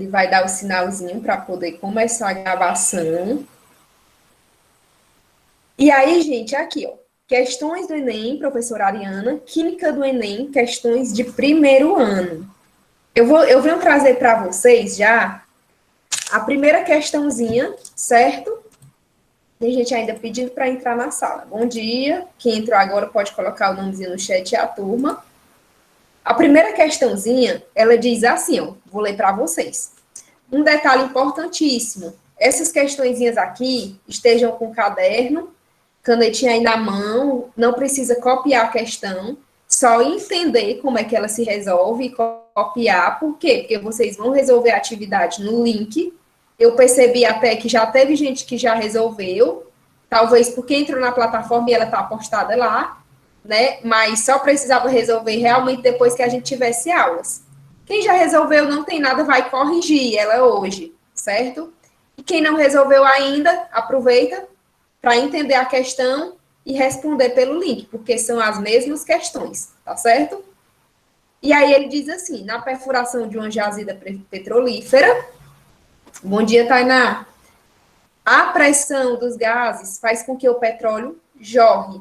Ele vai dar o sinalzinho para poder começar a gravação. E aí, gente, aqui, ó. Questões do Enem, professora Ariana. Química do Enem, questões de primeiro ano. Eu venho trazer para vocês já a primeira questãozinha, certo? Tem gente ainda pedindo para entrar na sala. Bom dia. Quem entrou agora pode colocar o nomezinho no chat e a turma. A primeira questãozinha, ela diz assim, ó. Vou ler para vocês. Um detalhe importantíssimo. Essas questõezinhas aqui, estejam com caderno, canetinha aí na mão, não precisa copiar a questão, só entender como é que ela se resolve e copiar. Por quê? Porque vocês vão resolver a atividade no link. Eu percebi até que já teve gente que já resolveu, talvez porque entrou na plataforma e ela está postada lá, né? Mas só precisava resolver realmente depois que a gente tivesse aulas. Quem já resolveu não tem nada, vai corrigir ela hoje, certo? E quem não resolveu ainda, aproveita para entender a questão e responder pelo link, porque são as mesmas questões, tá certo? E aí ele diz assim, na perfuração de uma jazida petrolífera, bom dia, Tainá, a pressão dos gases faz com que o petróleo jorre.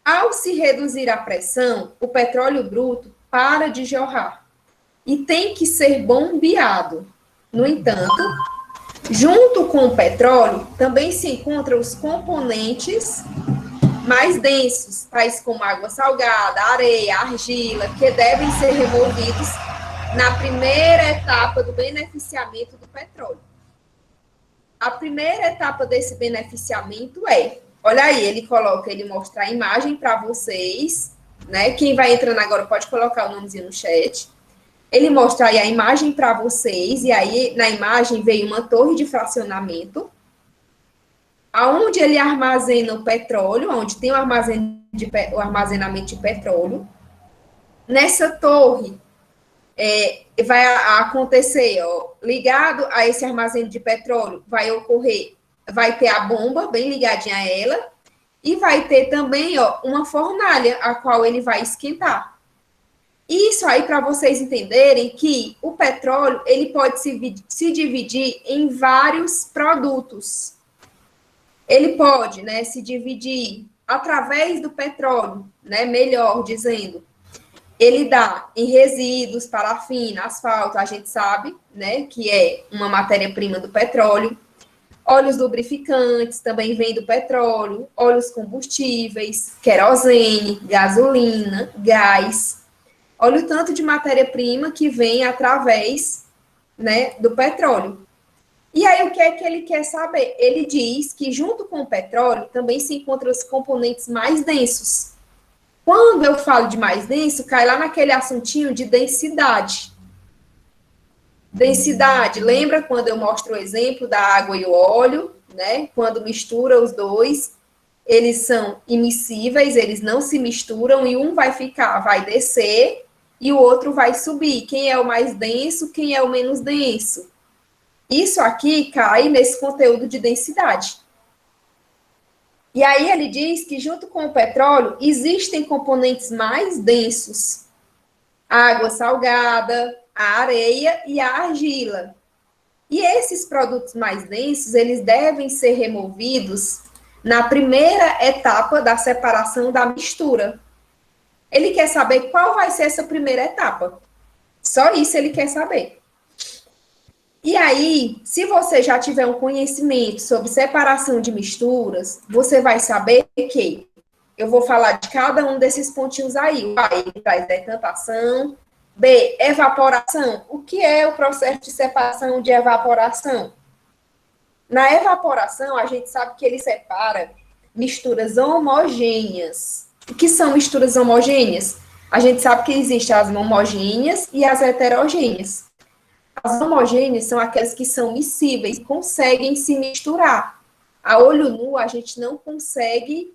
Ao se reduzir a pressão, o petróleo bruto para de jorrar e tem que ser bombeado. No entanto, junto com o petróleo, também se encontram os componentes mais densos, tais como água salgada, areia, argila, que devem ser removidos na primeira etapa do beneficiamento do petróleo. A primeira etapa desse beneficiamento é, olha aí, ele mostra a imagem para vocês, né? Quem vai entrando agora pode colocar o nomezinho no chat. Ele mostra aí a imagem para vocês, e aí na imagem veio uma torre de fracionamento, aonde ele armazena o petróleo, onde tem o armazenamento de petróleo. Nessa torre, vai acontecer, ó, ligado a esse armazém de petróleo, vai ter a bomba bem ligadinha a ela, e vai ter também, ó, uma fornalha, a qual ele vai esquentar. Isso aí para vocês entenderem que o petróleo, ele pode se dividir em vários produtos. Ele pode, né, se dividir através do petróleo, né, melhor dizendo. Ele dá em resíduos, parafina, asfalto, a gente sabe, né, que é uma matéria-prima do petróleo. Óleos lubrificantes também vem do petróleo, óleos combustíveis, querosene, gasolina, gás. Olha o tanto de matéria-prima que vem através, né, do petróleo. E aí, o que é que ele quer saber? Ele diz que, junto com o petróleo, também se encontram os componentes mais densos. Quando eu falo de mais denso, cai lá naquele assuntinho de densidade. Densidade, lembra quando eu mostro o exemplo da água e o óleo, né? Quando mistura os dois, eles são immiscíveis, eles não se misturam, e um vai descer, e o outro vai subir. Quem é o mais denso, quem é o menos denso? Isso aqui cai nesse conteúdo de densidade. E aí ele diz que, junto com o petróleo, existem componentes mais densos. A água salgada, a areia e a argila. E esses produtos mais densos, eles devem ser removidos na primeira etapa da separação da mistura. Ele quer saber qual vai ser essa primeira etapa. Só isso ele quer saber. E aí, se você já tiver um conhecimento sobre separação de misturas, você vai saber que eu vou falar de cada um desses pontinhos aí. A, ele traz decantação. B, evaporação. O que é o processo de separação de evaporação? Na evaporação, a gente sabe que ele separa misturas homogêneas. O que são misturas homogêneas? A gente sabe que existem as homogêneas e as heterogêneas. As homogêneas são aquelas que são miscíveis, conseguem se misturar. A olho nu, a gente não consegue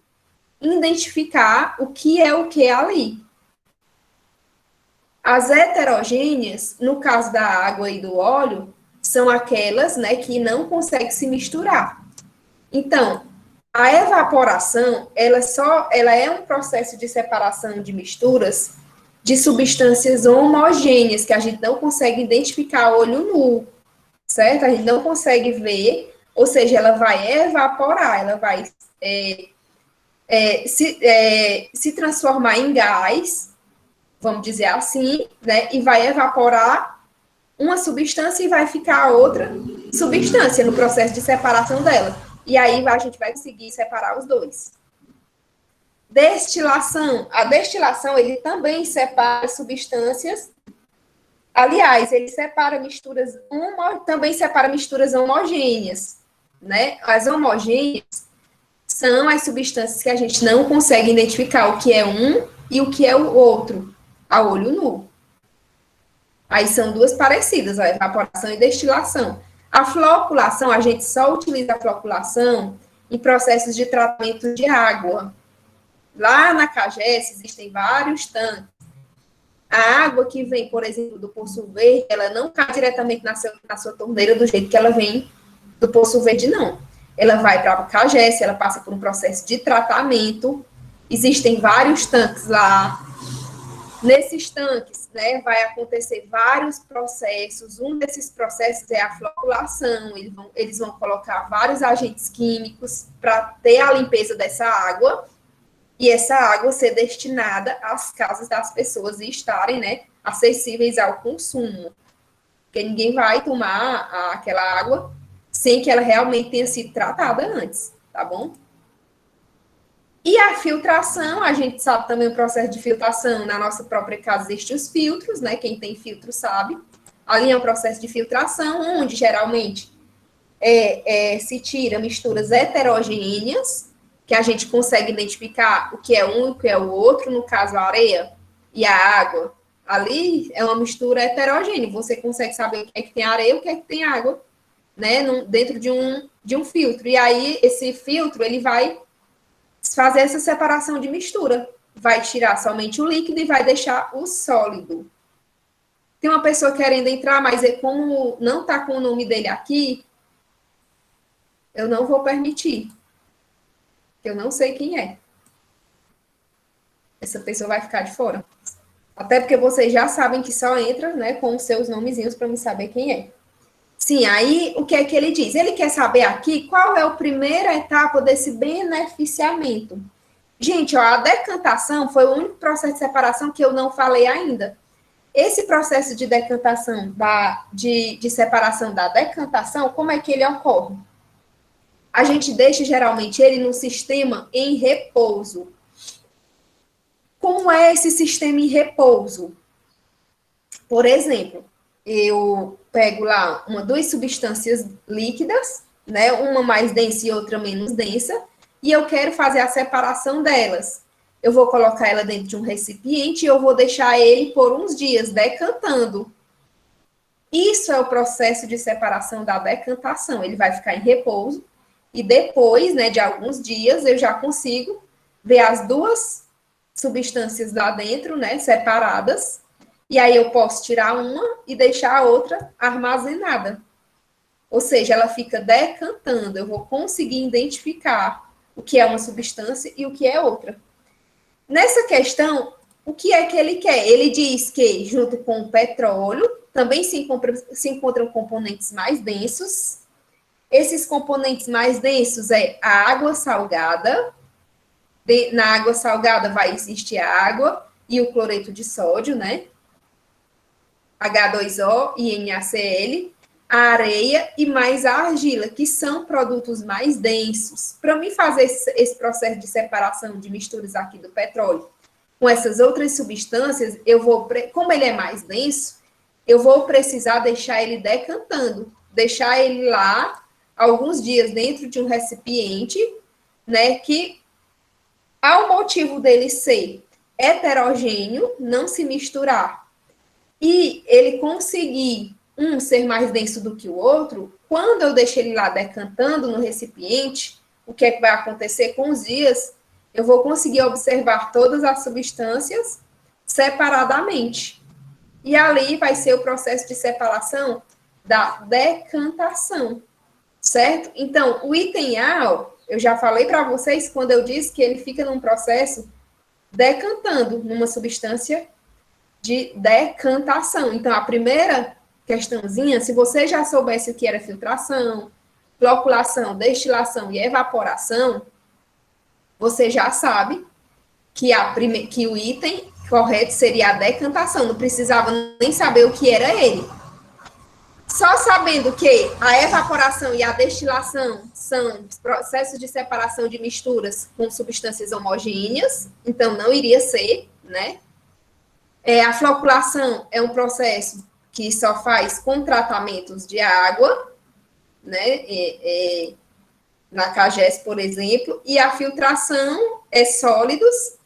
identificar o que é ali. As heterogêneas, no caso da água e do óleo, são aquelas, né, que não conseguem se misturar. Então, a evaporação, ela é um processo de separação de misturas de substâncias homogêneas, que a gente não consegue identificar a olho nu, certo? A gente não consegue ver, ou seja, ela vai evaporar, ela vai se transformar em gás, vamos dizer assim, né? E vai evaporar uma substância e vai ficar outra substância no processo de separação dela. E aí a gente vai conseguir separar os dois. Destilação. A destilação, ele também separa substâncias. Aliás, ele separa misturas, também separa misturas homogêneas, né? As homogêneas são as substâncias que a gente não consegue identificar o que é um e o que é o outro, a olho nu. Aí são duas parecidas, a evaporação e destilação. A floculação, a gente só utiliza a floculação em processos de tratamento de água. Lá na CAGES existem vários tanques. A água que vem, por exemplo, do Poço Verde, ela não cai diretamente na sua torneira do jeito que ela vem do Poço Verde, não. Ela vai para a CAGES, ela passa por um processo de tratamento. Existem vários tanques lá. Nesses tanques, né, vai acontecer vários processos. Um desses processos é a floculação. Eles vão colocar vários agentes químicos para ter a limpeza dessa água e essa água ser destinada às casas das pessoas e estarem, né, acessíveis ao consumo. Porque ninguém vai tomar aquela água sem que ela realmente tenha sido tratada antes, tá bom? E a filtração, a gente sabe também o processo de filtração, na nossa própria casa existem os filtros, né? Quem tem filtro sabe. Ali é um processo de filtração, onde geralmente se tira misturas heterogêneas, que a gente consegue identificar o que é um e o que é o outro, no caso a areia e a água. Ali é uma mistura heterogênea, você consegue saber o que é que tem areia e o que é que tem água, né? Dentro de um filtro. E aí, esse filtro, ele vai fazer essa separação de mistura. Vai tirar somente o líquido e vai deixar o sólido. Tem uma pessoa querendo entrar, mas como não está com o nome dele aqui, eu não vou permitir. Eu não sei quem é. Essa pessoa vai ficar de fora. Até porque vocês já sabem que só entra, né, com os seus nomezinhos para me saber quem é. Sim, aí o que é que ele diz? Ele quer saber aqui qual é a primeira etapa desse beneficiamento. Gente, ó, a decantação foi o único processo de separação que eu não falei ainda. Esse processo de decantação, de separação da decantação, como é que ele ocorre? A gente deixa geralmente ele no sistema em repouso. Como é esse sistema em repouso? Por exemplo, eu pego lá duas substâncias líquidas, né, uma mais densa e outra menos densa, e eu quero fazer a separação delas. Eu vou colocar ela dentro de um recipiente e eu vou deixar ele por uns dias decantando. Isso é o processo de separação da decantação. Ele vai ficar em repouso e depois, né, de alguns dias, eu já consigo ver as duas substâncias lá dentro, né, separadas. E aí eu posso tirar uma e deixar a outra armazenada. Ou seja, ela fica decantando. Eu vou conseguir identificar o que é uma substância e o que é outra. Nessa questão, o que é que ele quer? Ele diz que, junto com o petróleo, também se encontram componentes mais densos. Esses componentes mais densos é a água salgada. Na água salgada vai existir a água e o cloreto de sódio, né? H2O e NaCl, a areia e mais a argila, que são produtos mais densos. Para mim fazer esse processo de separação de misturas aqui do petróleo com essas outras substâncias, como ele é mais denso, eu vou precisar deixar ele decantando, deixar ele lá alguns dias dentro de um recipiente, né, que ao motivo dele ser heterogêneo, não se misturar, e ele conseguir ser mais denso do que o outro, quando eu deixo ele lá decantando no recipiente, o que é que vai acontecer com os dias? Eu vou conseguir observar todas as substâncias separadamente. E ali vai ser o processo de separação da decantação, certo? Então, o item A, eu já falei para vocês quando eu disse que ele fica num processo decantando numa substância de decantação. Então, a primeira questãozinha, se você já soubesse o que era filtração, floculação, destilação e evaporação, você já sabe que o item correto seria a decantação, não precisava nem saber o que era ele. Só sabendo que a evaporação e a destilação são processos de separação de misturas com substâncias homogêneas, então não iria ser, né? A floculação é um processo que só faz com tratamentos de água, né? Na CAGES, por exemplo, e a filtração é sólidos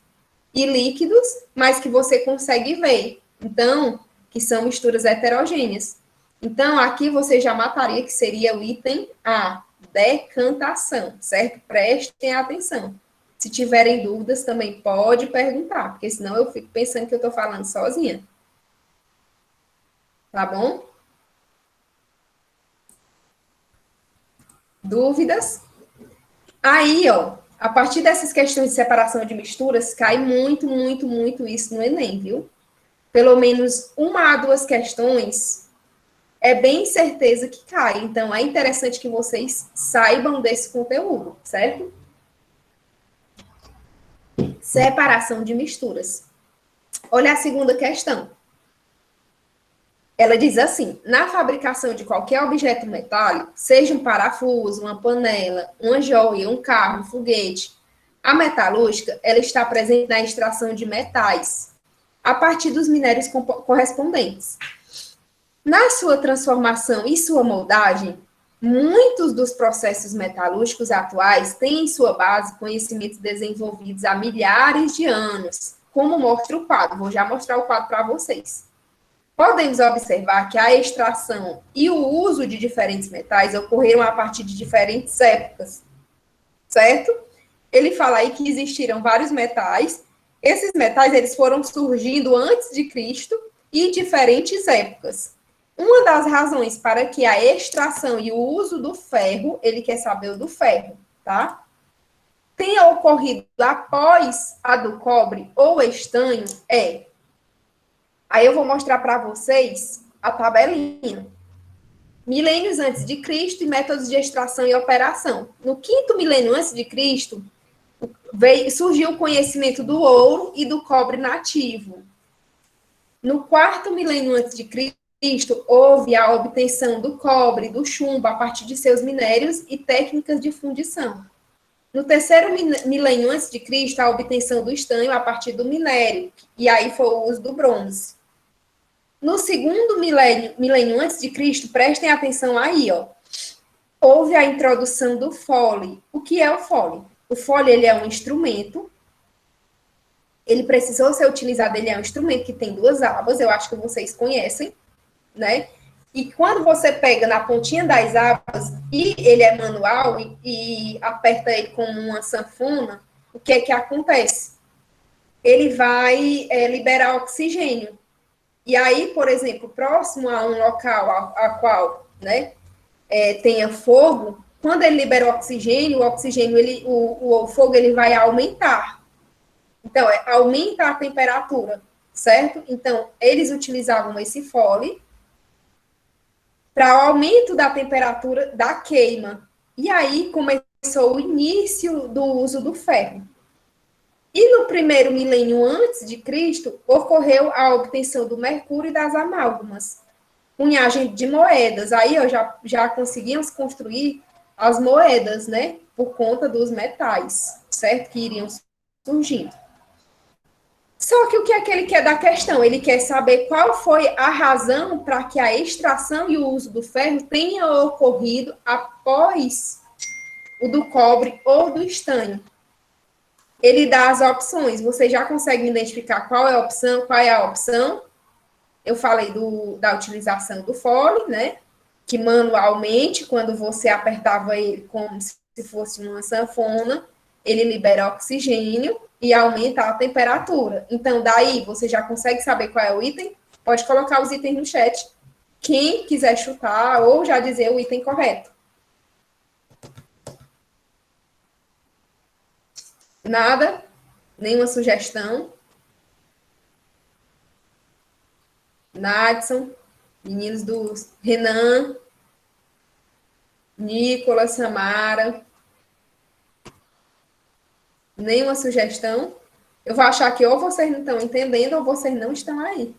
e líquidos, mas que você consegue ver. Então, que são misturas heterogêneas. Então, aqui você já mataria que seria o item A, decantação, certo? Prestem atenção. Se tiverem dúvidas, também pode perguntar, porque senão eu fico pensando que eu estou falando sozinha. Tá bom? Dúvidas? Aí, ó, a partir dessas questões de separação de misturas, cai muito, muito, muito isso no Enem, viu? Pelo menos uma a duas questões é bem certeza que cai. Então, é interessante que vocês saibam desse conteúdo, certo? Separação de misturas. Olha a segunda questão. Ela diz assim: na fabricação de qualquer objeto metálico, seja um parafuso, uma panela, uma joia, um carro, um foguete, a metalúrgica ela está presente na extração de metais a partir dos minérios correspondentes. Na sua transformação e sua moldagem, muitos dos processos metalúrgicos atuais têm em sua base conhecimentos desenvolvidos há milhares de anos, como mostra o quadro. Vou já mostrar o quadro para vocês. Podemos observar que a extração e o uso de diferentes metais ocorreram a partir de diferentes épocas, certo? Ele fala aí que existiram vários metais. Esses metais eles foram surgindo antes de Cristo e em diferentes épocas. Uma das razões para que a extração e o uso do ferro, ele quer saber o do ferro, tá? Tenha ocorrido após a do cobre ou estanho é. Aí eu vou mostrar para vocês a tabelinha. Milênios antes de Cristo e métodos de extração e operação. No quinto milênio antes de Cristo, surgiu o conhecimento do ouro e do cobre nativo. No quarto milênio antes de Cristo, houve a obtenção do cobre, do chumbo, a partir de seus minérios e técnicas de fundição. No terceiro milênio antes de Cristo, a obtenção do estanho a partir do minério, e aí foi o uso do bronze. No segundo milênio antes de Cristo, prestem atenção aí, ó. Houve a introdução do fole. O que é o fole? O fole, ele é um instrumento. Ele precisou ser utilizado, ele é um instrumento que tem duas abas, eu acho que vocês conhecem, né? E quando você pega na pontinha das abas e ele é manual e aperta ele como uma sanfona, o que é que acontece? Ele vai liberar oxigênio. E aí, por exemplo, próximo a um local a qual, né, tenha fogo, quando ele libera o oxigênio, o fogo ele vai aumentar. Então, aumenta a temperatura, certo? Então, eles utilizavam esse fole para o aumento da temperatura da queima. E aí começou o início do uso do ferro. E no primeiro milênio antes de Cristo, ocorreu a obtenção do mercúrio e das amálgamas, cunhagem de moedas. Aí já conseguíamos construir as moedas, né? Por conta dos metais, certo? Que iriam surgindo. Só que o que é que ele quer da questão? Ele quer saber qual foi a razão para que a extração e o uso do ferro tenha ocorrido após o do cobre ou do estanho. Ele dá as opções. Você já consegue identificar qual é a opção, qual é a opção? Eu falei da utilização do fole, né? Que manualmente, quando você apertava ele como se fosse uma sanfona, ele libera oxigênio e aumenta a temperatura. Então, daí, você já consegue saber qual é o item? Pode colocar os itens no chat. Quem quiser chutar ou já dizer o item correto. Nada? Nenhuma sugestão? Nadson, meninos do Renan, Nicolas, Samara. Nenhuma sugestão? Eu vou achar que ou vocês não estão entendendo ou vocês não estão aí.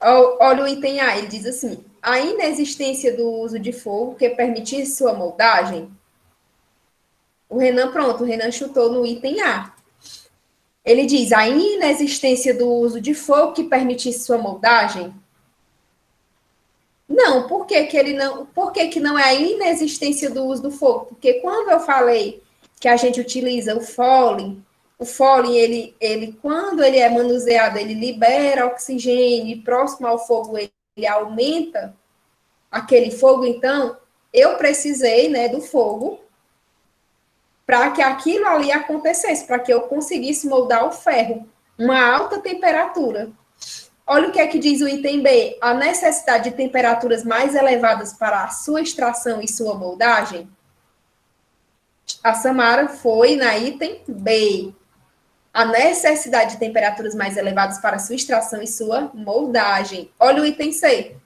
Olha o item A, ele diz assim: a inexistência do uso de fogo que permitisse sua moldagem. O Renan chutou no item A. Ele diz: a inexistência do uso de fogo que permitisse sua moldagem. Não, por que, que ele não. Por que, que não é a inexistência do uso do fogo? Porque quando eu falei que a gente utiliza o Foley, ele quando ele é manuseado, ele libera oxigênio e próximo ao fogo ele aumenta aquele fogo. Então, eu precisei, né, do fogo para que aquilo ali acontecesse, para que eu conseguisse moldar o ferro, uma alta temperatura. Olha o que é que diz o item B: a necessidade de temperaturas mais elevadas para a sua extração e sua moldagem. A Samara foi na item B. A necessidade de temperaturas mais elevadas para sua extração e sua moldagem. Olha o item C.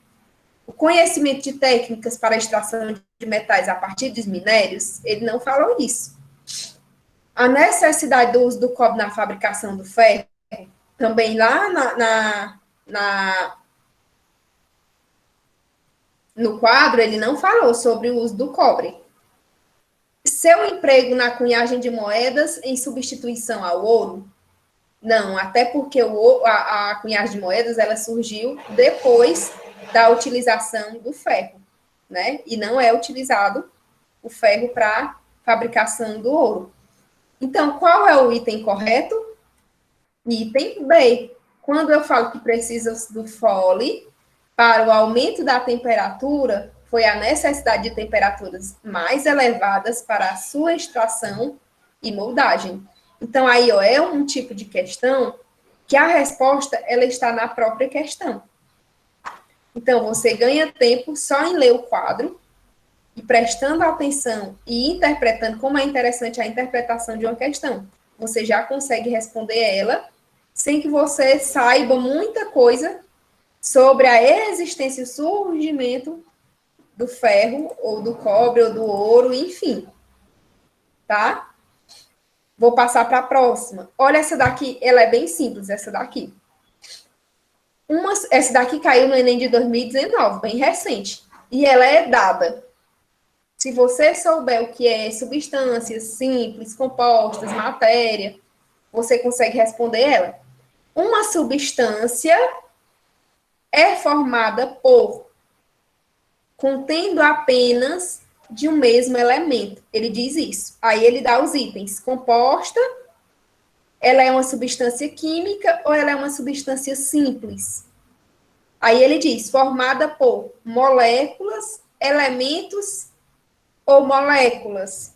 O conhecimento de técnicas para a extração de metais a partir dos minérios, ele não falou isso. A necessidade do uso do cobre na fabricação do ferro, também lá no quadro, ele não falou sobre o uso do cobre. Seu emprego na cunhagem de moedas em substituição ao ouro? Não, até porque a cunhagem de moedas ela surgiu depois da utilização do ferro, né? E não é utilizado o ferro para fabricação do ouro. Então, qual é o item correto? Item B. Quando eu falo que precisa do Foley para o aumento da temperatura, foi a necessidade de temperaturas mais elevadas para a sua extração e moldagem. Então, aí, ó, é um tipo de questão que a resposta, ela está na própria questão. Então, você ganha tempo só em ler o quadro e prestando atenção e interpretando como é interessante a interpretação de uma questão. Você já consegue responder ela sem que você saiba muita coisa sobre a existência e o surgimento do ferro, ou do cobre, ou do ouro, enfim. Tá? Vou passar para a próxima. Olha essa daqui, ela é bem simples, essa daqui. Essa daqui caiu no Enem de 2019, bem recente. E ela é dada. Se você souber o que é substâncias simples, compostas, matéria, você consegue responder ela. Uma substância é formada por contendo apenas de um mesmo elemento. Ele diz isso. Aí ele dá os itens. Composta, ela é uma substância química ou ela é uma substância simples? Aí ele diz, formada por moléculas, elementos ou moléculas.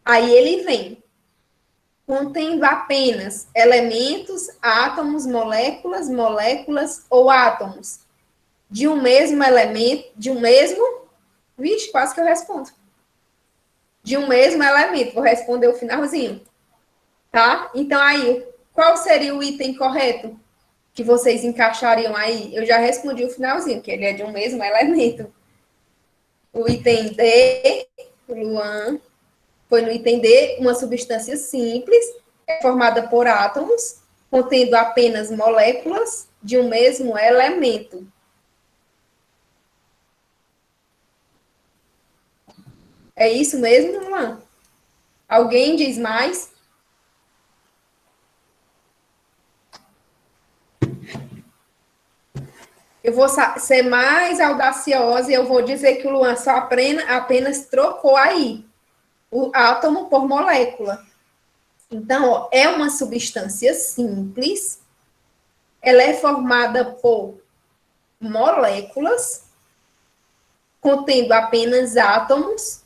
Aí ele vem, contendo apenas elementos, átomos, moléculas ou átomos de um mesmo elemento, de um mesmo... Vixe, quase que eu respondo. De um mesmo elemento. Vou responder o finalzinho. Tá? Então, aí, qual seria o item correto que vocês encaixariam aí? Eu já respondi o finalzinho, que ele é de um mesmo elemento. O item D, Luan, foi no item D, uma substância simples, é formada por átomos, contendo apenas moléculas de um mesmo elemento. É isso mesmo, Luan? Alguém diz mais? Eu vou ser mais audaciosa e eu vou dizer que o Luan só apenas trocou aí o átomo por molécula. Então, ó, é uma substância simples, ela é formada por moléculas contendo apenas átomos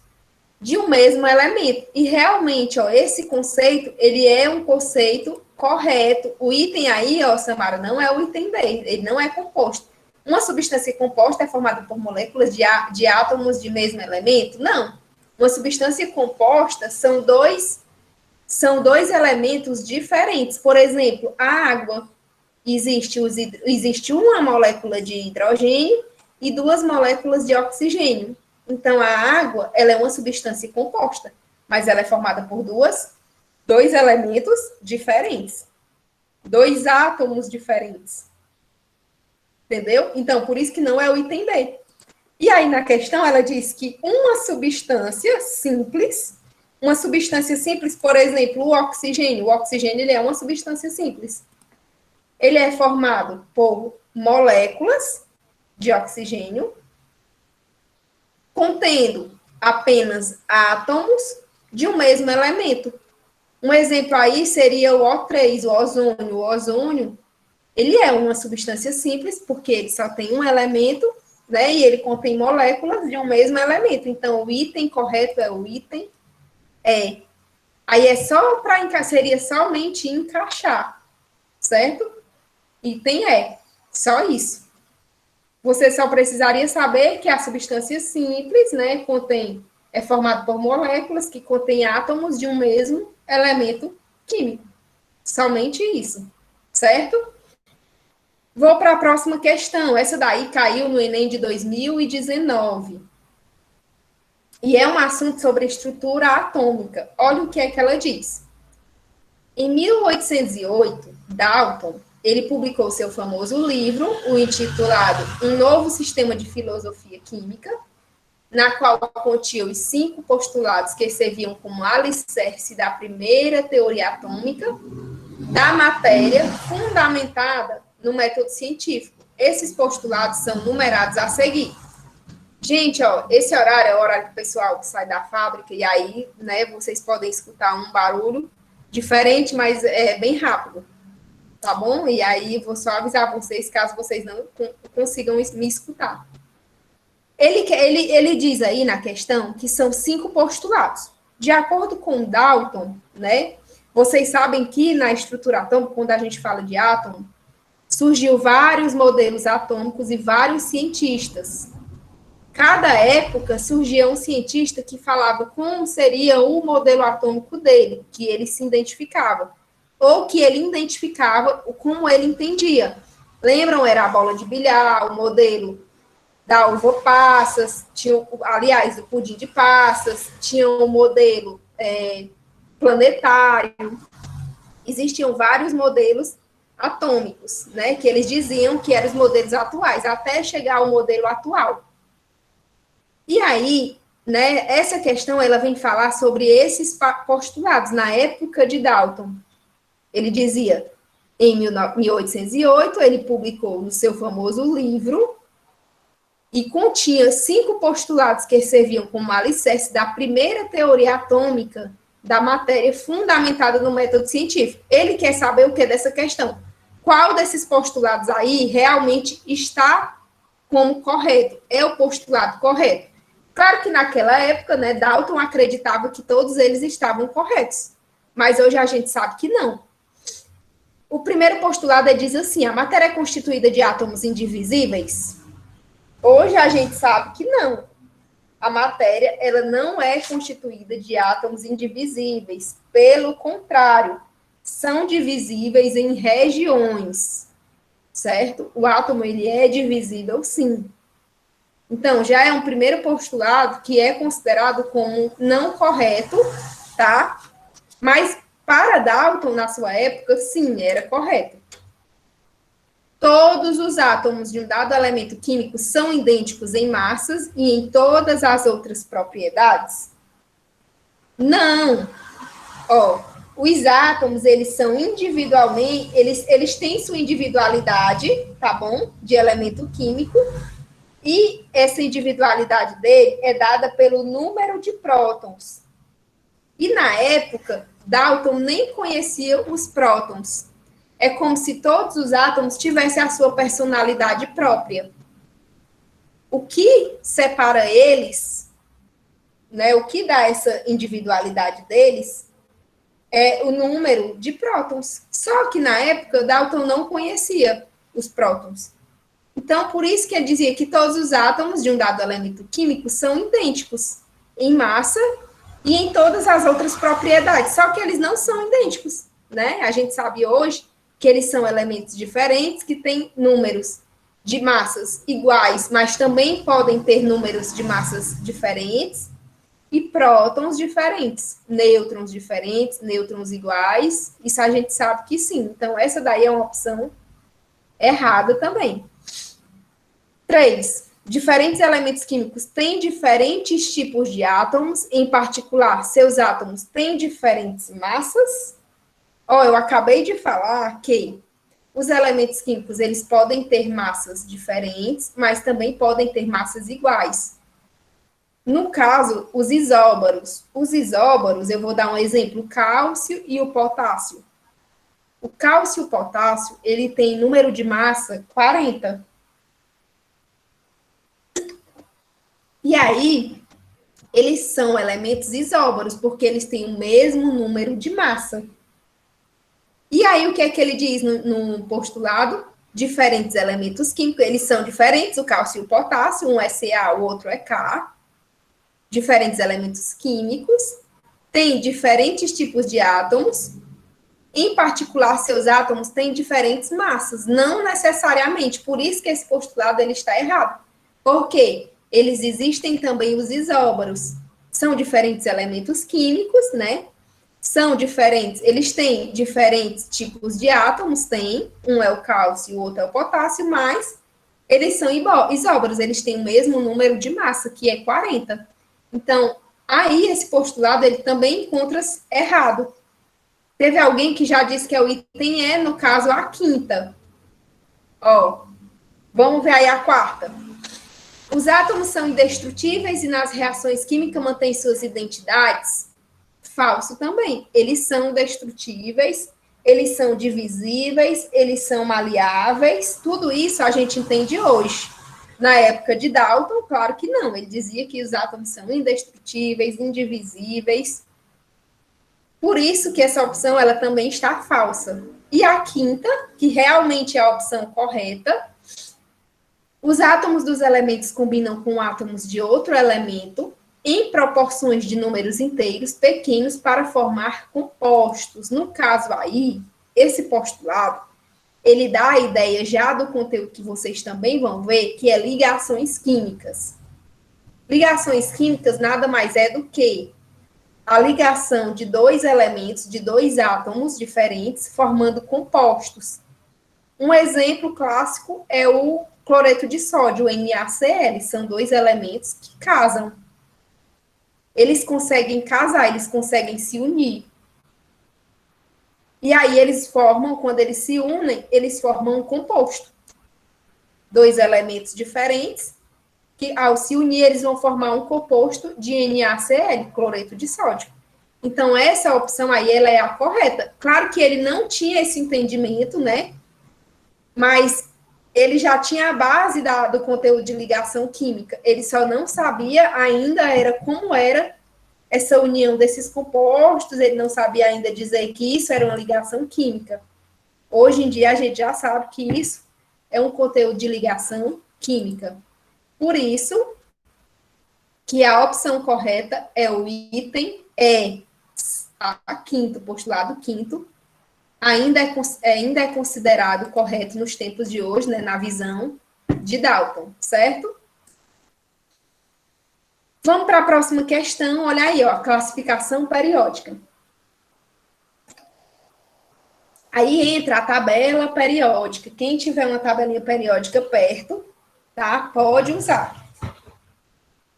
de um mesmo elemento. E realmente, ó, esse conceito, ele é um conceito correto. O item aí, ó, Samara, não é o item D, ele não é composto. Uma substância composta é formada por moléculas de átomos de mesmo elemento? Não. Uma substância composta são são dois elementos diferentes. Por exemplo, a água, existe uma molécula de hidrogênio e duas moléculas de oxigênio. Então, a água, ela é uma substância composta, mas ela é formada por dois elementos diferentes, dois átomos diferentes. Entendeu? Então, por isso que não é o item B. E aí, na questão, ela diz que uma substância simples, por exemplo, o oxigênio ele é uma substância simples. Ele é formado por moléculas de oxigênio contendo apenas átomos de um mesmo elemento. Um exemplo aí seria o O3, o ozônio. O ozônio, ele é uma substância simples, porque ele só tem um elemento, né, e ele contém moléculas de um mesmo elemento. Então, o item correto é o item E. Aí é só seria somente encaixar, certo? Item E, só isso. Você só precisaria saber que a substância simples, né, é formada por moléculas que contêm átomos de um mesmo elemento químico. Somente isso, certo? Vou para a próxima questão. Essa daí caiu no Enem de 2019. E é um assunto sobre estrutura atômica. Olha o que é que ela diz. Em 1808, Dalton, ele publicou seu famoso livro, o intitulado Um Novo Sistema de Filosofia Química, na qual continha os 5 postulados que serviam como alicerce da primeira teoria atômica da matéria, fundamentada no método científico. Esses postulados são numerados a seguir. Gente, ó, esse horário é o horário que o pessoal sai da fábrica, e aí, né, vocês podem escutar um barulho diferente, mas é bem rápido, tá bom? E aí, vou só avisar vocês, caso vocês não consigam me escutar. Ele diz aí na questão que são 5 postulados. De acordo com Dalton, né, vocês sabem que na estrutura atômica, quando a gente fala de átomo, surgiu vários modelos atômicos e vários cientistas. Cada época surgia um cientista que falava como seria o modelo atômico dele, que ele se identificava, ou que ele identificava como ele entendia. Lembram? Era a bola de bilhar, o modelo da uva passas, aliás, do pudim de passas, tinha o modelo planetário. Existiam vários modelos atômicos, né, que eles diziam que eram os modelos atuais, até chegar ao modelo atual. E aí, né, essa questão, ela vem falar sobre esses postulados. Na época de Dalton, ele dizia, em 1808, ele publicou no seu famoso livro, e continha 5 postulados que serviam como alicerce da primeira teoria atômica da matéria fundamentada no método científico. Ele quer saber o que dessa questão. Qual desses postulados aí realmente está como correto? É o postulado correto? Claro que naquela época, né, Dalton acreditava que todos eles estavam corretos, mas hoje a gente sabe que não. O primeiro postulado diz assim: a matéria é constituída de átomos indivisíveis? Hoje a gente sabe que não. A matéria, ela não é constituída de átomos indivisíveis. Pelo contrário, são divisíveis em regiões, certo? O átomo, ele é divisível, sim. Então, já é um primeiro postulado que é considerado como não correto, tá? Mas, para Dalton, na sua época, sim, era correto. Todos os átomos de um dado elemento químico são idênticos em massas e em todas as outras propriedades? Não. Ó, os átomos, eles são individualmente, eles têm sua individualidade, tá bom? De elemento químico, e essa individualidade dele é dada pelo número de prótons. E na época, Dalton nem conhecia os prótons. É como se todos os átomos tivessem a sua personalidade própria. O que separa eles, né, o que dá essa individualidade deles, é o número de prótons. Só que na época, Dalton não conhecia os prótons. Então, por isso que ele dizia que todos os átomos de um dado elemento químico são idênticos em massa e em todas as outras propriedades, só que eles não são idênticos, né? A gente sabe hoje que eles são elementos diferentes, que têm números de massas iguais, mas também podem ter números de massas diferentes, e prótons diferentes, nêutrons iguais, isso a gente sabe que sim. Então, essa daí é uma opção errada também. 3. Diferentes elementos químicos têm diferentes tipos de átomos, em particular, seus átomos têm diferentes massas. Eu acabei de falar que os elementos químicos, eles podem ter massas diferentes, mas também podem ter massas iguais. No caso, os isóbaros. Os isóbaros, eu vou dar um exemplo, o cálcio e o potássio. O cálcio e o potássio, ele tem número de massa 40. E aí, eles são elementos isóbaros, porque eles têm o mesmo número de massa. E aí, o que é que ele diz no postulado? Diferentes elementos químicos, eles são diferentes, o cálcio e o potássio, um é Ca, o outro é K. Diferentes elementos químicos, têm diferentes tipos de átomos, em particular, seus átomos têm diferentes massas, não necessariamente, por isso que esse postulado ele está errado. Por quê? Eles existem também os isóbaros, são diferentes elementos químicos, né? São diferentes, eles têm diferentes tipos de átomos, um é o cálcio, o outro é o potássio, mas eles são isóbaros, eles têm o mesmo número de massa, que é 40. Então, aí esse postulado ele também encontra-se errado. Teve alguém que já disse que o item é, no caso, a quinta. Vamos ver aí a quarta. Os átomos são indestrutíveis e nas reações químicas mantêm suas identidades? Falso também. Eles são destrutíveis, eles são divisíveis, eles são maleáveis. Tudo isso a gente entende hoje. Na época de Dalton, claro que não. Ele dizia que os átomos são indestrutíveis, indivisíveis. Por isso que essa opção ela também está falsa. E a quinta, que realmente é a opção correta, os átomos dos elementos combinam com átomos de outro elemento em proporções de números inteiros pequenos para formar compostos. No caso aí, esse postulado, ele dá a ideia já do conteúdo que vocês também vão ver, que é ligações químicas. Ligações químicas nada mais é do que a ligação de dois elementos, de dois átomos diferentes, formando compostos. Um exemplo clássico é o cloreto de sódio, o NaCl, são dois elementos que casam. Eles conseguem casar, eles conseguem se unir. E aí eles formam, quando eles se unem, eles formam um composto. Dois elementos diferentes, que ao se unir, eles vão formar um composto de NaCl, cloreto de sódio. Então, essa opção aí, ela é a correta. Claro que ele não tinha esse entendimento, né? Mas ele já tinha a base do conteúdo de ligação química. Ele só não sabia ainda como era essa união desses compostos, ele não sabia ainda dizer que isso era uma ligação química. Hoje em dia, a gente já sabe que isso é um conteúdo de ligação química. Por isso, que a opção correta é o item quinto, postulado quinto, ainda é considerado correto nos tempos de hoje, né, na visão de Dalton, certo? Vamos para a próxima questão, olha aí, a classificação periódica. Aí entra a tabela periódica. Quem tiver uma tabelinha periódica perto, tá, pode usar.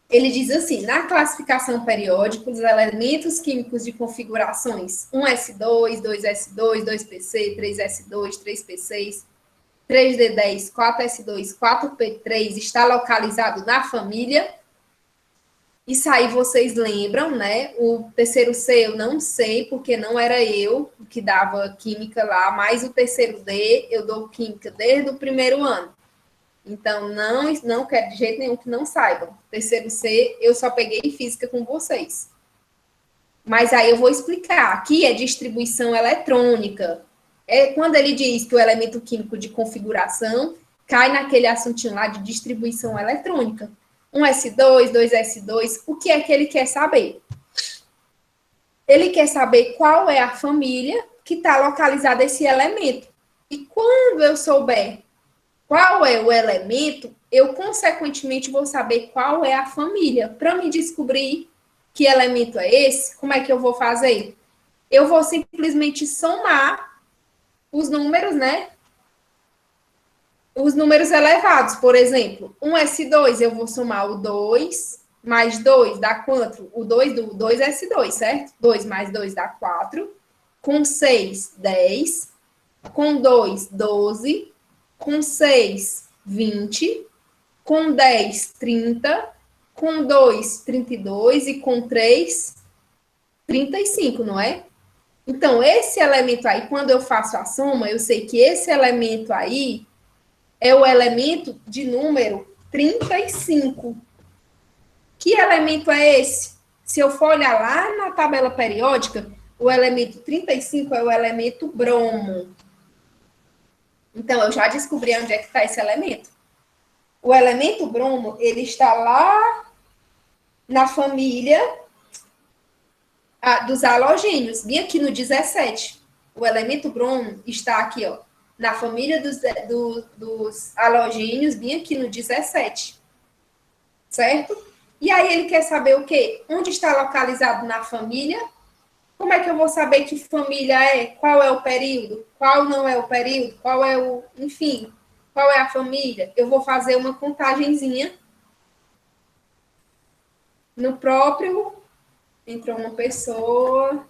Ele diz assim, na classificação periódica, os elementos químicos de configurações 1s2, 2s2, 2pc, 3s2, 3p6, 3d10, 4s2, 4p3 está localizado na família. Isso aí vocês lembram, né? O terceiro C eu não sei, porque não era eu que dava química lá, mas o terceiro D eu dou química desde o primeiro ano. Então, não quero de jeito nenhum que não saibam. Terceiro C, eu só peguei física com vocês. Mas aí eu vou explicar. Aqui é distribuição eletrônica. É quando ele diz que o elemento químico de configuração cai naquele assuntinho lá de distribuição eletrônica. 1s2, 2s2, o que é que ele quer saber? Ele quer saber qual é a família que está localizada esse elemento. E quando eu souber qual é o elemento, eu, consequentemente, vou saber qual é a família. Para me descobrir que elemento é esse, como é que eu vou fazer? Eu vou simplesmente somar os números, né? Os números elevados, por exemplo, 1S2, eu vou somar o 2 mais 2 dá quanto? O 2 do 2S2, certo? 2 mais 2 dá 4. Com 6, 10. Com 2, 12. Com 6, 20. Com 10, 30. Com 2, 32. E com 3, 35, não é? Então, esse elemento aí, quando eu faço a soma, eu sei que esse elemento aí é o elemento de número 35. Que elemento é esse? Se eu for olhar lá na tabela periódica, o elemento 35 é o elemento bromo. Então, eu já descobri onde é que está esse elemento. O elemento bromo, ele está lá na família dos halogênios, bem aqui no 17. O elemento bromo está aqui, ó, na família dos halogênios, bem aqui no 17. Certo? E aí ele quer saber o quê? Onde está localizado na família? Como é que eu vou saber que família é? Qual é o período? Qual não é o período? Qual é o... Enfim, qual é a família? Eu vou fazer uma contagenzinha no próprio... Entrou uma pessoa...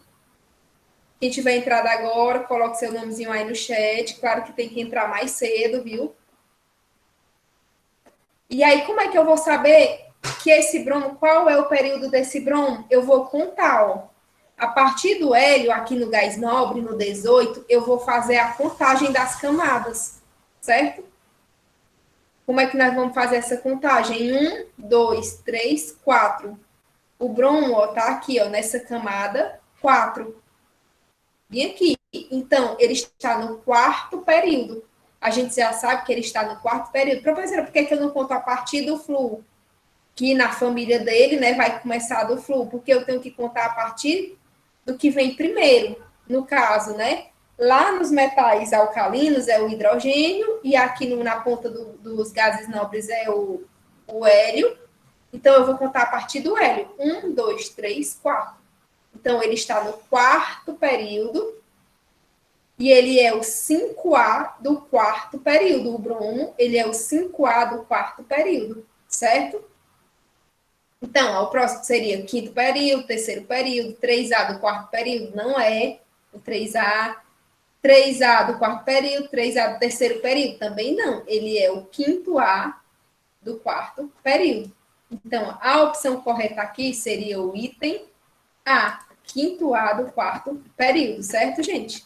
Quem tiver entrado agora, coloque seu nomezinho aí no chat. Claro que tem que entrar mais cedo, viu? E aí, como é que eu vou saber que esse bromo, qual é o período desse bromo? Eu vou contar, ó. A partir do hélio, aqui no gás nobre, no 18, eu vou fazer a contagem das camadas, certo? Como é que nós vamos fazer essa contagem? 1, 2, 3, 4. O bromo, ó, tá aqui, ó, nessa camada 4. Bem aqui. Então, ele está no quarto período. A gente já sabe que ele está no quarto período. Professora, por que eu não conto a partir do fluo? Que na família dele, né, vai começar do fluo, porque eu tenho que contar a partir do que vem primeiro, no caso, né? Lá nos metais alcalinos é o hidrogênio, e aqui na ponta dos gases nobres é o hélio. Então, eu vou contar a partir do hélio. 1, 2, 3, 4. Então, ele está no quarto período, e ele é o 5A do quarto período. O bromo, ele é o 5A do quarto período, certo? Então, o próximo seria quinto período, terceiro período, 3A do quarto período, não é o 3A. 3A do quarto período, 3A do terceiro período, também não. Ele é o quinto A do quarto período. Então, a opção correta aqui seria o item A, quinto A do quarto período, certo, gente?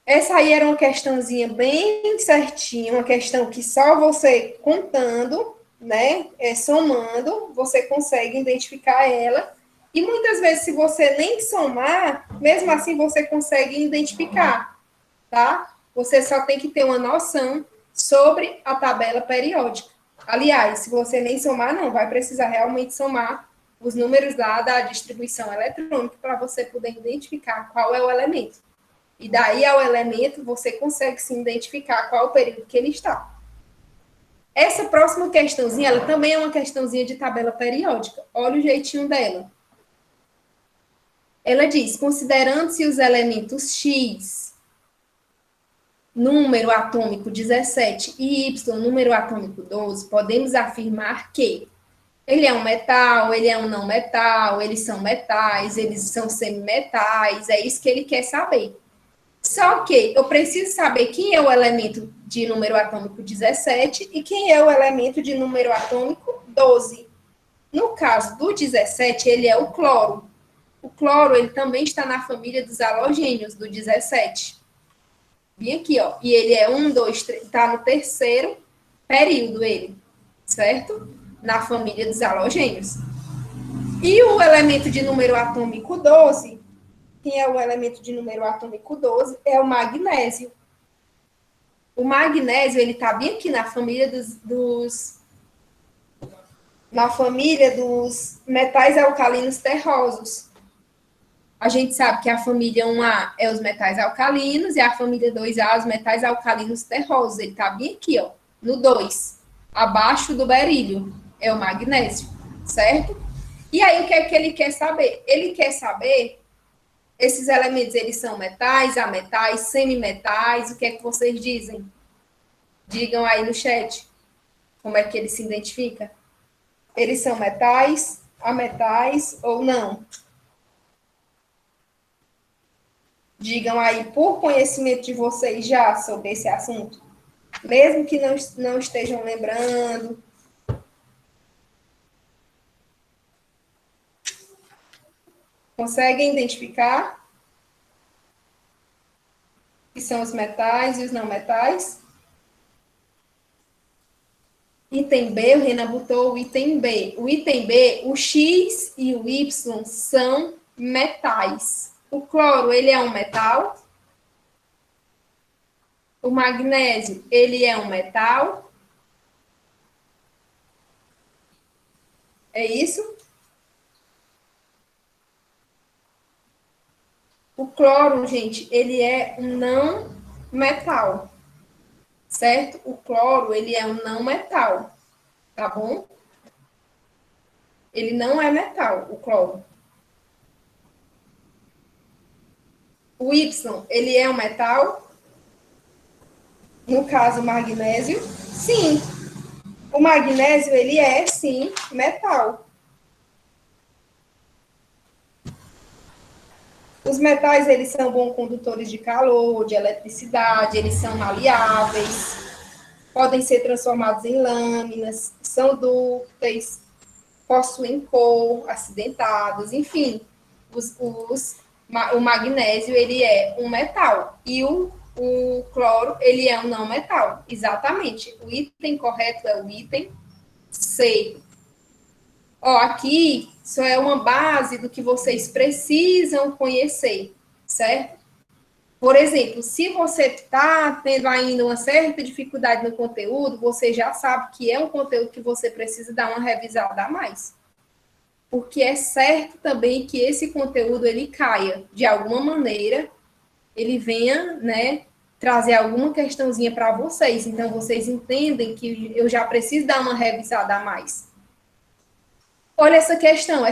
Essa aí era uma questãozinha bem certinha, uma questão que só você contando, né, somando, você consegue identificar ela. E muitas vezes, se você nem somar, mesmo assim você consegue identificar, tá? Você só tem que ter uma noção sobre a tabela periódica. Aliás, se você nem somar, não, vai precisar realmente somar os números lá da distribuição eletrônica para você poder identificar qual é o elemento. E daí ao elemento você consegue se identificar qual o período que ele está. Essa próxima questãozinha, ela também é uma questãozinha de tabela periódica. Olha o jeitinho dela. Ela diz, considerando-se os elementos X, número atômico 17, e Y, número atômico 12, podemos afirmar que ele é um metal, ele é um não metal, eles são metais, eles são semimetais, é isso que ele quer saber. Só que eu preciso saber quem é o elemento de número atômico 17 e quem é o elemento de número atômico 12. No caso do 17, ele é o cloro. O cloro, ele também está na família dos halogênios, do 17. Bem aqui, ó. E ele é 1, 2, 3, está no terceiro período, ele, certo? Na família dos halogênios. E o elemento de número atômico 12, quem é o elemento de número atômico 12? É o magnésio. O magnésio, ele está bem aqui na família dos na família dos metais alcalinos terrosos. A gente sabe que a família 1A é os metais alcalinos e a família 2A os metais alcalinos terrosos. Ele está bem aqui, ó, no 2, abaixo do berílio, é o magnésio, certo? E aí, o que é que ele quer saber? Ele quer saber, esses elementos, eles são metais, ametais, semimetais, o que é que vocês dizem? Digam aí no chat, como é que ele se identifica? Eles são metais, ametais ou não? Digam aí, por conhecimento de vocês já sobre esse assunto, mesmo que não estejam lembrando. Conseguem identificar que são os metais e os não metais? Item B, o Renan botou o item B. O item B, o X e o Y são metais. O cloro, ele é um metal. O magnésio, ele é um metal. É isso? O cloro, gente, ele é um não metal, certo? O cloro, ele é um não metal, tá bom? Ele não é metal, o cloro. O Y, ele é um metal? No caso, o magnésio? Sim. O magnésio, ele é, sim, metal. Os metais, eles são bons condutores de calor, de eletricidade, eles são maleáveis, podem ser transformados em lâminas, são dúcteis, possuem cor, acidentados, enfim. O magnésio, ele é um metal. E o cloro, ele é um não metal. Exatamente. O item correto é o item C. Ó, aqui só é uma base do que vocês precisam conhecer, certo? Por exemplo, se você está tendo ainda uma certa dificuldade no conteúdo, você já sabe que é um conteúdo que você precisa dar uma revisada a mais. Porque é certo também que esse conteúdo ele caia de alguma maneira, ele venha, né, trazer alguma questãozinha para vocês. Então, vocês entendem que eu já preciso dar uma revisada a mais. Olha essa questão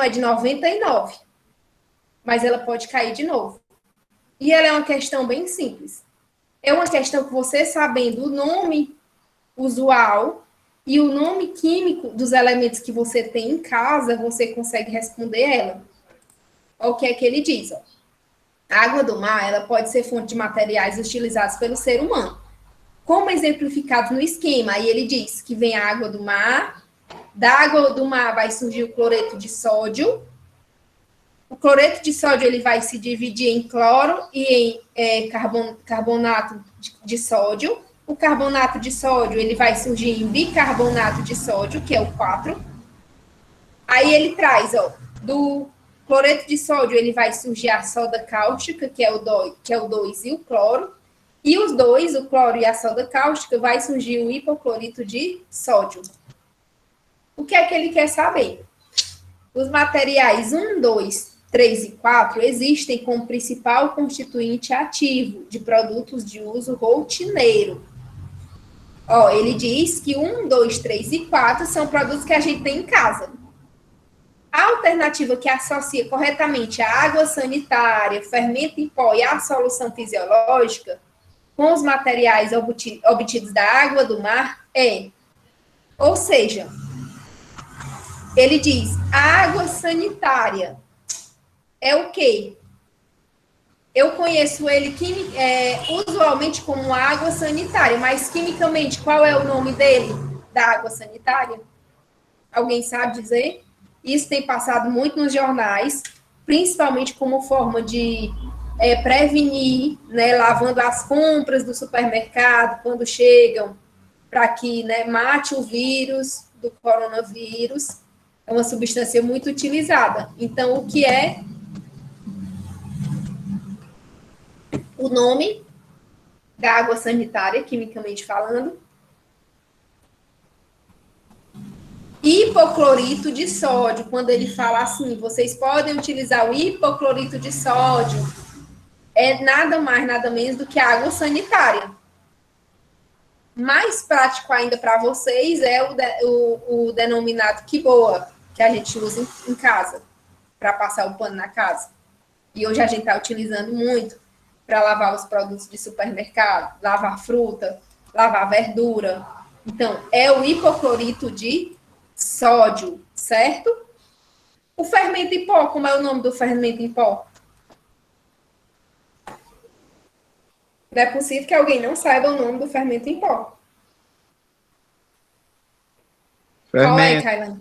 é de 99, mas ela pode cair de novo. E ela é uma questão bem simples. É uma questão que você sabendo o nome usual e o nome químico dos elementos que você tem em casa, você consegue responder ela. Olha o que é que ele diz. Ó. A água do mar ela pode ser fonte de materiais utilizados pelo ser humano. Como exemplificado no esquema, aí ele diz que vem a água do mar, da água do mar vai surgir o cloreto de sódio. O cloreto de sódio ele vai se dividir em cloro e em carbonato de sódio. O carbonato de sódio ele vai surgir em bicarbonato de sódio, que é o 4. Aí ele traz, ó, do cloreto de sódio ele vai surgir a soda cáustica, que é o 2 e o cloro. E os dois, o cloro e a soda cáustica, vai surgir o hipoclorito de sódio. O que é que ele quer saber? Os materiais 1, 2, 3 e 4 existem como principal constituinte ativo de produtos de uso rotineiro. Ó, ele diz que 1, 2, 3 e 4 são produtos que a gente tem em casa. A alternativa que associa corretamente a água sanitária, fermento em pó e a solução fisiológica com os materiais obtidos da água do mar é, ou seja, ele diz, a água sanitária é o quê? Eu conheço ele usualmente como água sanitária, mas quimicamente, qual é o nome dele, da água sanitária? Alguém sabe dizer? Isso tem passado muito nos jornais, principalmente como forma de prevenir, né, lavando as compras do supermercado quando chegam, para que, né, mate o vírus do coronavírus. É uma substância muito utilizada. Então, o que é o nome da água sanitária, quimicamente falando? hipoclorito de sódio, quando ele fala assim, vocês podem utilizar o hipoclorito de sódio, é nada mais, nada menos do que água sanitária. Mais prático ainda para vocês é o denominado que boa, que a gente usa em casa, para passar o pano na casa. E hoje a gente está utilizando muito para lavar os produtos de supermercado, lavar fruta, lavar verdura. Então, é o hipoclorito de sódio, certo? O fermento em pó, como é o nome do fermento em pó? Não é possível que alguém não saiba o nome do fermento em pó. Qual é, Fermento. Kailan?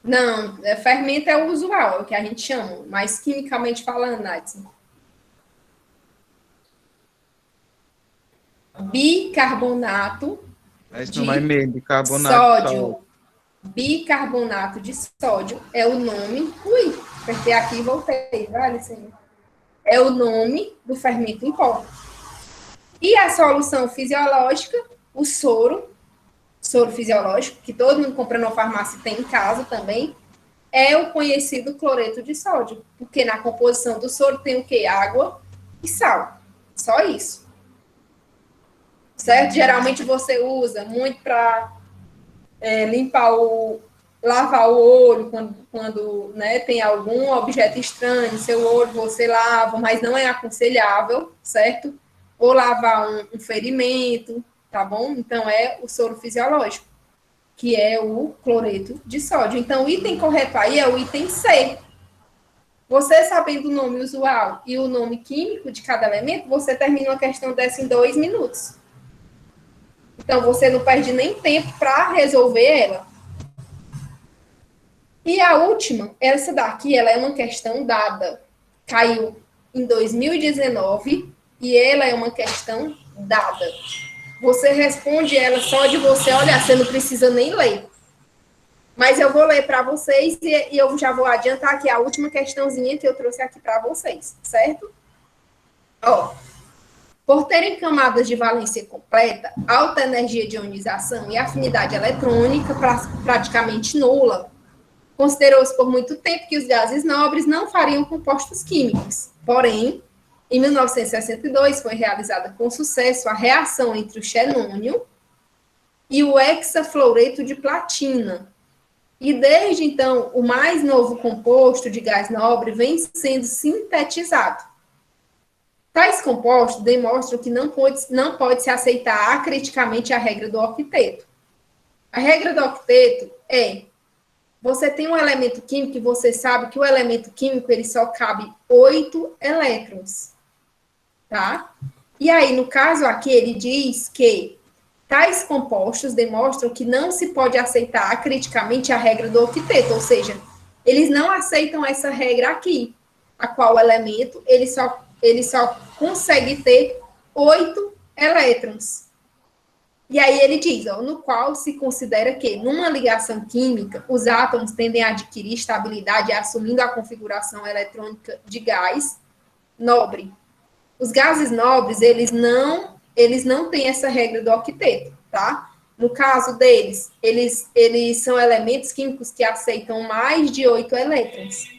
Não, fermento é o usual, é o que a gente chama, mas quimicamente falando, Nadson. Bicarbonato Esse não vai de meio de carbonato de sódio. sódio. Bicarbonato de sódio é o nome. Ui, apertei aqui e voltei. Vale, senhor. É o nome do fermento em pó. E a solução fisiológica, o soro fisiológico, que todo mundo compra na farmácia e tem em casa também, é o conhecido cloreto de sódio, porque na composição do soro tem o quê? Água e sal. Só isso. Certo? Geralmente você usa muito para lavar o olho quando né, tem algum objeto estranho no seu olho, você lava, mas não é aconselhável, certo? Ou lavar um ferimento, tá bom? Então é o soro fisiológico, que é o cloreto de sódio. Então o item correto aí é o item C. Você sabendo o nome usual e o nome químico de cada elemento, você termina uma questão dessa em 2 minutos. Então você não perde nem tempo para resolver ela. E a última, essa daqui, ela é uma questão dada. Caiu em 2019 e ela é uma questão dada. Você responde ela só de você olhar, você não precisa nem ler. Mas eu vou ler para vocês e eu já vou adiantar aqui a última questãozinha que eu trouxe aqui para vocês, certo? Ó, por terem camadas de valência completa, alta energia de ionização e afinidade eletrônica praticamente nula, considerou-se por muito tempo que os gases nobres não fariam compostos químicos. Porém, em 1962 foi realizada com sucesso a reação entre o xenônio e o hexafluoreto de platina. E desde então, o mais novo composto de gás nobre vem sendo sintetizado. Tais compostos demonstram que não pode se aceitar acriticamente a regra do octeto. A regra do octeto é: você tem um elemento químico e você sabe que o elemento químico ele só cabe 8 elétrons, tá? E aí, no caso aqui, ele diz que tais compostos demonstram que não se pode aceitar acriticamente a regra do octeto, ou seja, eles não aceitam essa regra aqui, a qual o elemento ele só consegue ter 8 elétrons. E aí ele diz, ó, no qual se considera que, numa ligação química, os átomos tendem a adquirir estabilidade assumindo a configuração eletrônica de gás nobre. Os gases nobres, eles não têm essa regra do octeto, tá? No caso deles, eles são elementos químicos que aceitam mais de 8 elétrons.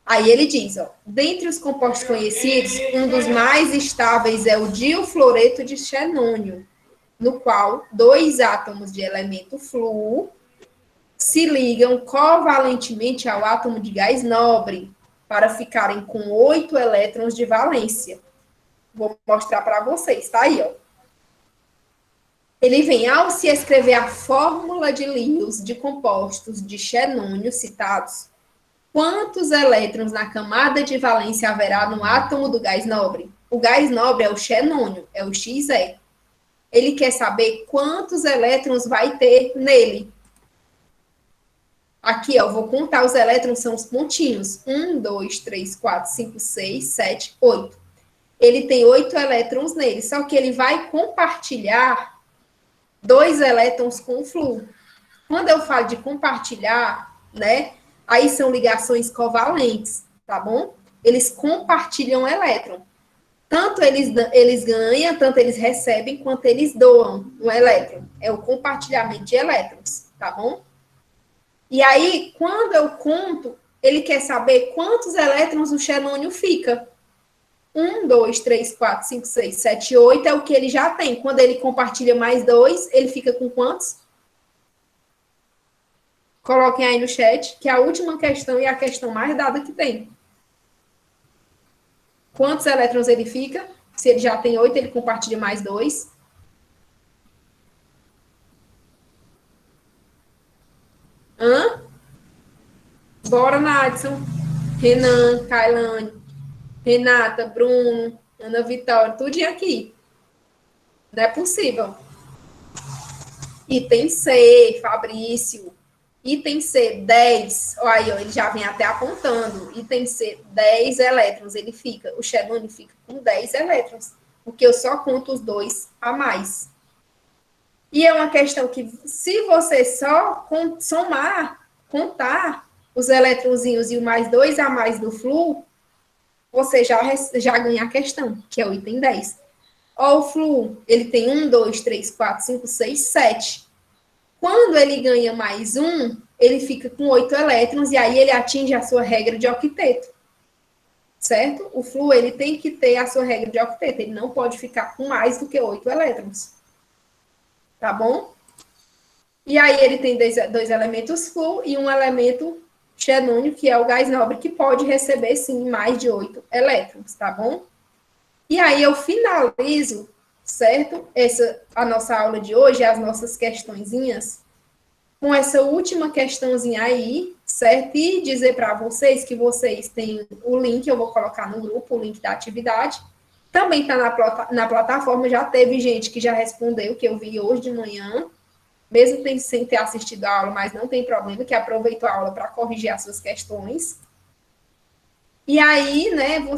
Aí ele diz, ó, dentre os compostos conhecidos, um dos mais estáveis é o diofluoreto de xenônio, no qual 2 átomos de elemento flúor se ligam covalentemente ao átomo de gás nobre para ficarem com 8 elétrons de valência. Vou mostrar para vocês, tá aí, ó. Ele vem, ao se escrever a fórmula de Lewis de compostos de xenônio citados, quantos elétrons na camada de valência haverá no átomo do gás nobre? O gás nobre é o xenônio, é o Xe. Ele quer saber quantos elétrons vai ter nele. Aqui, ó, vou contar os elétrons, são os pontinhos. 1, 2, 3, 4, 5, 6, 7, 8. Ele tem 8 elétrons nele, só que ele vai compartilhar 2 elétrons com o flúor. Quando eu falo de compartilhar, né, aí são ligações covalentes, tá bom? Eles compartilham elétron. Tanto eles ganham, tanto eles recebem, quanto eles doam um elétron. É o compartilhamento de elétrons, tá bom? E aí, quando eu conto, ele quer saber quantos elétrons o xenônio fica. 1, 2, 3, 4, 5, 6, 7, 8 é o que ele já tem. Quando ele compartilha mais 2, ele fica com quantos? Coloquem aí no chat, que é a última questão e a questão mais dada que tem. Quantos elétrons ele fica? Se ele já tem 8, ele compartilha mais 2. Hã? Bora, Nadson. Renan, Kailane, Renata, Bruno, Ana Vitória, tudo aqui. Não é possível. Item C, Fabrício. Item C, 10. Olha aí, ó, ele já vem até apontando. Item C, 10 elétrons. Ele fica, o xenônio fica com 10 elétrons. Porque eu só conto os 2 a mais. E é uma questão que, se você só contar os eletronzinhos e o mais 2 a mais do flu, você já ganha a questão, que é o item 10. Ó, o flu, ele tem 1, 2, 3, 4, 5, 6, 7. Quando ele ganha mais 1, ele fica com 8 elétrons e aí ele atinge a sua regra de octeto. Certo? O flu, ele tem que ter a sua regra de octeto. Ele não pode ficar com mais do que 8 elétrons. Tá bom? E aí ele tem dois elementos flu e um elemento xenônio, que é o gás nobre, que pode receber, sim, mais de 8 elétrons, tá bom? E aí eu finalizo, certo? A nossa aula de hoje, as nossas questõezinhas, com essa última questãozinha aí, certo? E dizer para vocês que vocês têm o link, eu vou colocar no grupo, o link da atividade. Também está na plataforma, já teve gente que já respondeu, que eu vi hoje de manhã, mesmo sem ter assistido a aula, mas não tem problema, que aproveitou a aula para corrigir as suas questões. E aí, né,